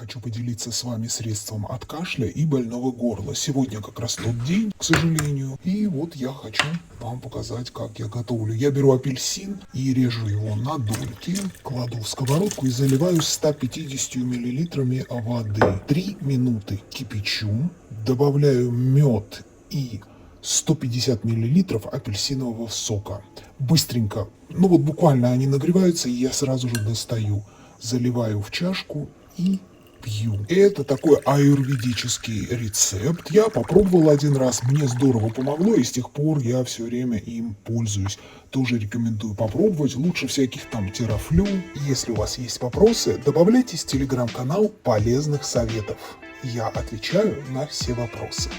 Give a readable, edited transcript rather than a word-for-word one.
хочу поделиться с вами средством от кашля и больного горла. Сегодня как раз тот день, к сожалению. И вот я хочу вам показать, как я готовлю. Я беру апельсин и режу его на дольки, кладу в сковородку и заливаю 150 мл воды. 3 минуты кипячу, добавляю мед и 150 мл апельсинового сока. Быстренько, буквально они нагреваются, и я сразу же достаю, заливаю в чашку и пью. Это такой аюрведический рецепт. Я попробовал один раз, мне здорово помогло, и с тех пор я все время им пользуюсь. Тоже рекомендую попробовать. Лучше всяких там терафлю. Если у вас есть вопросы, добавляйтесь в телеграм-канал полезных советов. Я отвечаю на все вопросы.